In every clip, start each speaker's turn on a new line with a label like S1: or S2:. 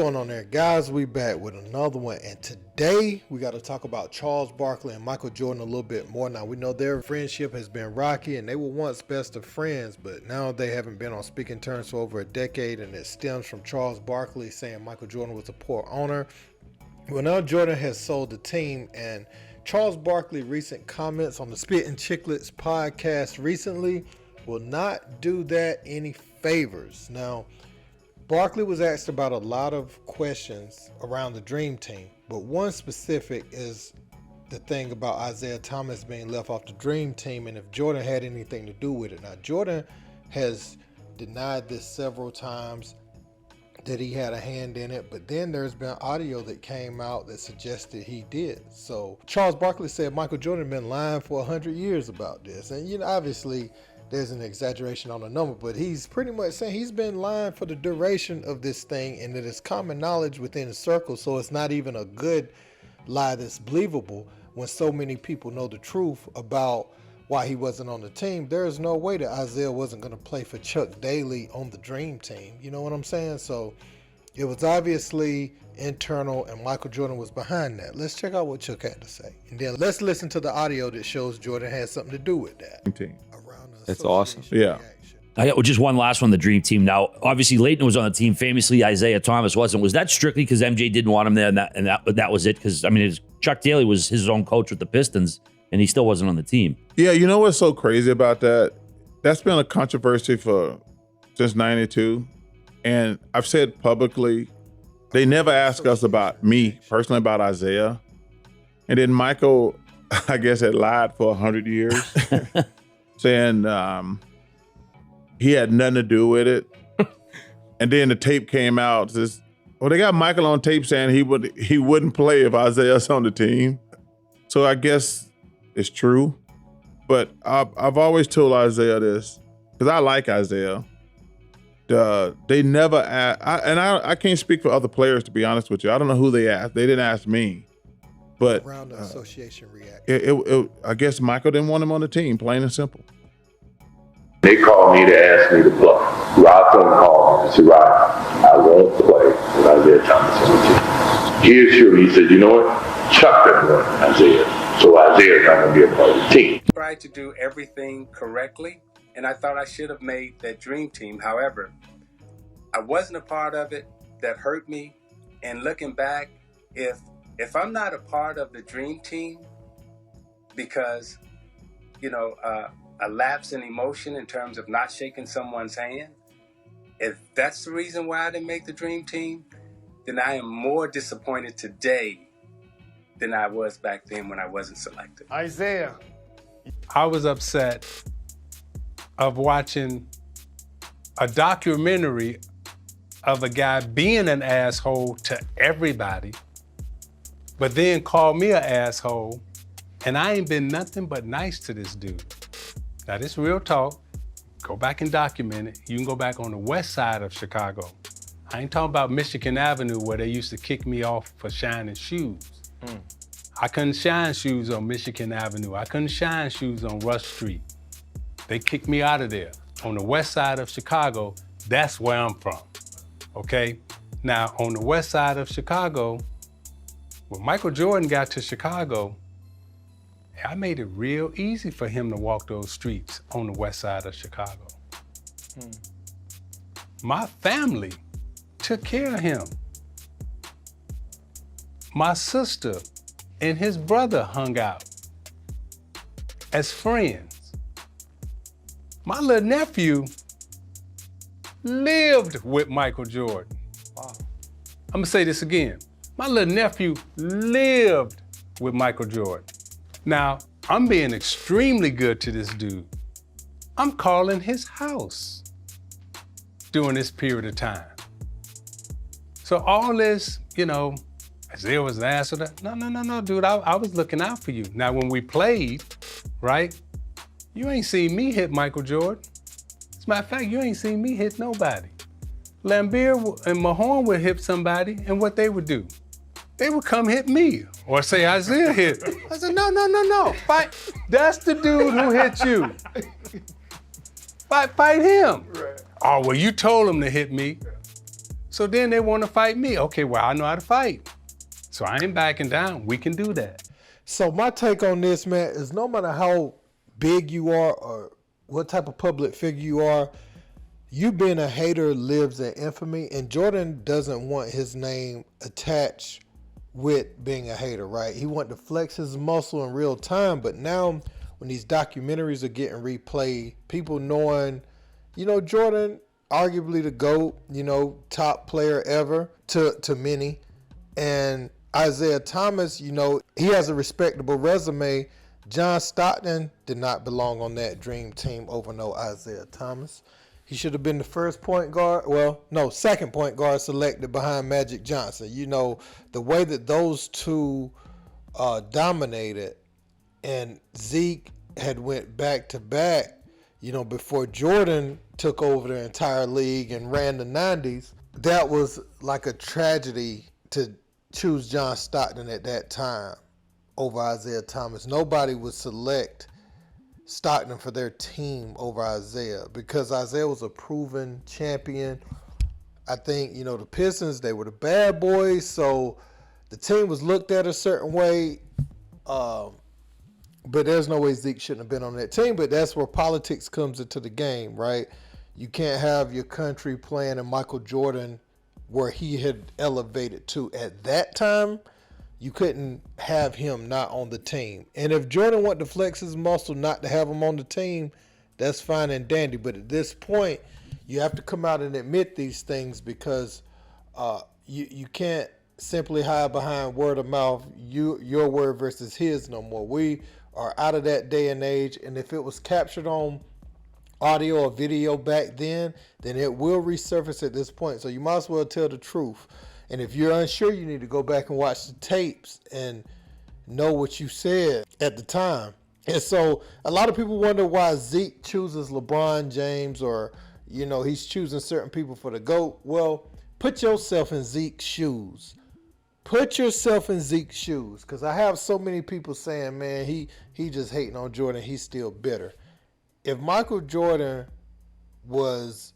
S1: going on there, guys? We back with another one, and today we got to talk about Charles Barkley and Michael Jordan a little bit more. Now, we know their friendship has been rocky, and they were once best of friends, but now they haven't been on speaking terms for over a decade, and it stems from Charles Barkley saying Michael Jordan was a poor owner. Well, now Jordan has sold the team, and Charles Barkley's recent comments on the Spittin' Chicklets podcast recently will not do that any favors. Now, Barkley was asked about a lot of questions around the Dream Team, but one specific is the thing about Isiah Thomas being left off the Dream Team and if Jordan had anything to do with it. Now, Jordan has denied this several times that he had a hand in it, but then there's been audio that came out that suggested he did. So Charles Barkley said Michael Jordan been lying for 100 years about this, and obviously there's an exaggeration on the number, but he's pretty much saying he's been lying for the duration of this thing, and it is common knowledge within the circle, so it's not even a good lie that's believable when so many people know the truth about why he wasn't on the team. There's no way that Isiah wasn't going to play for Chuck Daly on the Dream Team. You know what I'm saying? So it was obviously internal, and Michael Jordan was behind that. Let's check out what Chuck had to say, and then let's listen to the audio that shows Jordan had something to do with that.
S2: That's awesome.
S3: Yeah.
S4: I got just one last one, the Dream Team. Now, obviously, Leighton was on the team. Famously, Isiah Thomas wasn't. Was that strictly because MJ didn't want him there, and that was it? Because, I mean, Chuck Daly was his own coach with the Pistons, and he still wasn't on the team.
S3: Yeah, you know what's so crazy about that? That's been a controversy since '92. And I've said publicly, they never asked us about me, personally, about Isiah. And then Michael, I guess, had lied for 100 years. Saying he had nothing to do with it. And then the tape came out. They got Michael on tape saying he wouldn't play if Isiah's on the team. So I guess it's true. But I've always told Isiah this, because I like Isiah. They never asked, I can't speak for other players, to be honest with you. I don't know who they asked. They didn't ask me. But
S1: around the association reaction.
S3: I guess Michael didn't want him on the team, plain and simple.
S5: They called me to ask me to play. Rob phone called me and said, Rob, I won't play with Isiah Thomas on the team. He assured me, he said, you know what? Chuck doesn't want Isiah, so Isiah's not going to be a part of the team.
S6: I tried to do everything correctly, and I thought I should have made that Dream Team. However, I wasn't a part of it. That hurt me. And looking back, if I'm not a part of the Dream Team because, a lapse in emotion in terms of not shaking someone's hand, if that's the reason why I didn't make the Dream Team, then I am more disappointed today than I was back then when I wasn't selected.
S7: Isiah, I was upset of watching a documentary of a guy being an asshole to everybody, but then called me an asshole, and I ain't been nothing but nice to this dude. Now, this real talk. Go back and document it. You can go back on the west side of Chicago. I ain't talking about Michigan Avenue where they used to kick me off for shining shoes. I couldn't shine shoes on Michigan Avenue. I couldn't shine shoes on Rush Street. They kicked me out of there. On the west side of Chicago, that's where I'm from, okay? Now, on the west side of Chicago, when Michael Jordan got to Chicago, I made it real easy for him to walk those streets on the west side of Chicago. My family took care of him. My sister and his brother hung out as friends. My little nephew lived with Michael Jordan. Wow. I'm gonna say this again. My little nephew lived with Michael Jordan. Now, I'm being extremely good to this dude. I'm calling his house during this period of time. So all this, Isiah was an ass or that. No, dude, I was looking out for you. Now, when we played, right, you ain't seen me hit Michael Jordan. As a matter of fact, you ain't seen me hit nobody. Lambeer and Mahorn would hit somebody, and what they would do? They would come hit me or say Isiah hit. I said, no. Fight. That's the dude who hit you. Fight him. Right. Oh, well, you told him to hit me. So then they want to fight me. Okay, well, I know how to fight. So I ain't backing down. We can do that.
S1: So my take on this, man, is no matter how big you are or what type of public figure you are, you being a hater lives in infamy, and Jordan doesn't want his name attached with being a hater, right? He wanted to flex his muscle in real time, but now when these documentaries are getting replayed, people knowing, Jordan, arguably the GOAT, top player ever to many, and Isiah Thomas, he has a respectable resume. John Stockton did not belong on that dream team over no Isiah Thomas. He should have been the first point guard. Second point guard selected behind Magic Johnson. The way that those two dominated, and Zeke had went back to back, before Jordan took over the entire league and ran the 90s. That was like a tragedy to choose John Stockton at that time over Isiah Thomas. Nobody would select Stockton for their team over Isiah because Isiah was a proven champion. I think, the Pistons, they were the bad boys, so the team was looked at a certain way. But there's no way Zeke shouldn't have been on that team, but that's where politics comes into the game, right? You can't have your country playing in Michael Jordan where he had elevated to at that time. You couldn't have him not on the team. And if Jordan wanted to flex his muscle not to have him on the team, that's fine and dandy. But at this point, you have to come out and admit these things because you can't simply hide behind word of mouth, your word versus his no more. We are out of that day and age. And if it was captured on audio or video back then it will resurface at this point. So you might as well tell the truth. And if you're unsure, you need to go back and watch the tapes and know what you said at the time. And so a lot of people wonder why Zeke chooses LeBron James or, he's choosing certain people for the GOAT. Well, put yourself in Zeke's shoes. Put yourself in Zeke's shoes. Because I have so many people saying, man, he just hating on Jordan. He's still bitter. If Michael Jordan was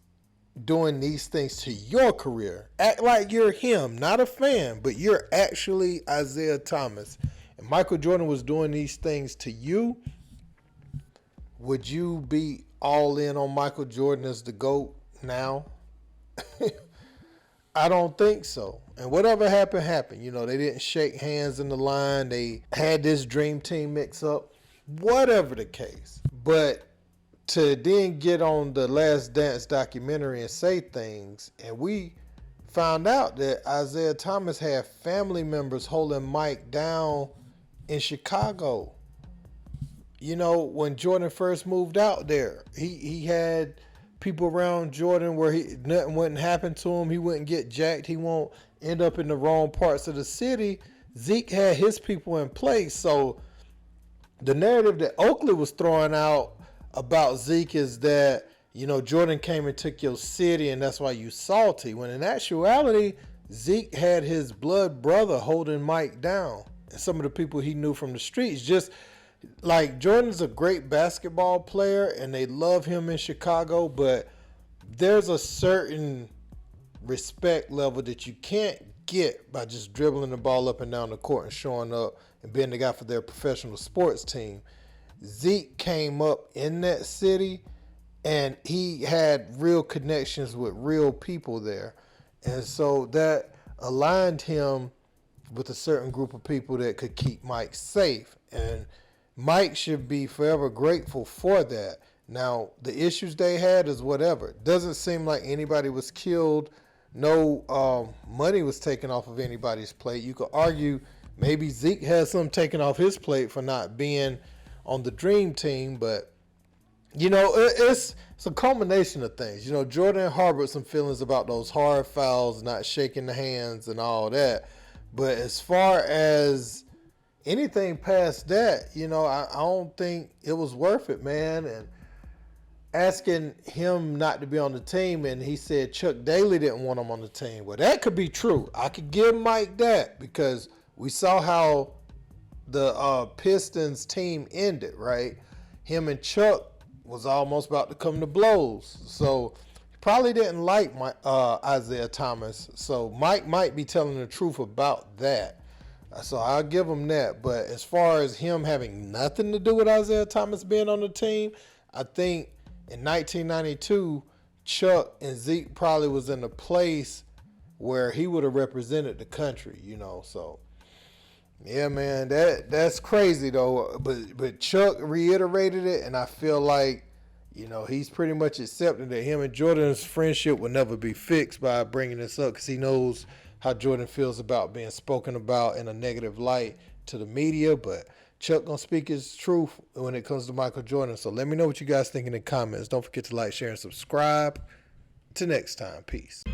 S1: doing these things to your career, act like you're him, not a fan, but you're actually Isiah Thomas, and Michael Jordan was doing these things to you, would you be all in on Michael Jordan as the GOAT now? I don't think so. And whatever happened, happened. They didn't shake hands in the line. They had this dream team mix up. Whatever the case. But to then get on the Last Dance documentary and say things, and we found out that Isiah Thomas had family members holding Mike down in Chicago. When Jordan first moved out there, he had people around Jordan where nothing wouldn't happen to him. He wouldn't get jacked. He won't end up in the wrong parts of the city. Zeke had his people in place. So the narrative that Oakley was throwing out about Zeke is that, Jordan came and took your city and that's why you salty. When in actuality, Zeke had his blood brother holding Mike down. And some of the people he knew from the streets, just like Jordan's a great basketball player and they love him in Chicago, but there's a certain respect level that you can't get by just dribbling the ball up and down the court and showing up and being the guy for their professional sports team. Zeke came up in that city and he had real connections with real people there. And so that aligned him with a certain group of people that could keep Mike safe. And Mike should be forever grateful for that. Now, the issues they had is whatever. It doesn't seem like anybody was killed. No money was taken off of anybody's plate. You could argue maybe Zeke had something taken off his plate for not being on the dream team, but it's a culmination of things. Jordan harbored some feelings about those hard fouls, not shaking the hands and all that. But as far as anything past that, I don't think it was worth it, man. And asking him not to be on the team, and he said Chuck Daly didn't want him on the team. Well, that could be true. I could give Mike that because we saw how the Pistons team ended, right? Him and Chuck was almost about to come to blows. So he probably didn't like Isiah Thomas. So Mike might be telling the truth about that. So I'll give him that. But as far as him having nothing to do with Isiah Thomas being on the team, I think in 1992, Chuck and Zeke probably was in a place where he would have represented the country, So, yeah, man, that's crazy though. But Chuck reiterated it, and I feel like, he's pretty much accepting that him and Jordan's friendship will never be fixed by bringing this up, because he knows how Jordan feels about being spoken about in a negative light to the media. But Chuck gonna speak his truth when it comes to Michael Jordan. So let me know what you guys think in the comments. Don't forget to like, share, and subscribe. Till next time, peace.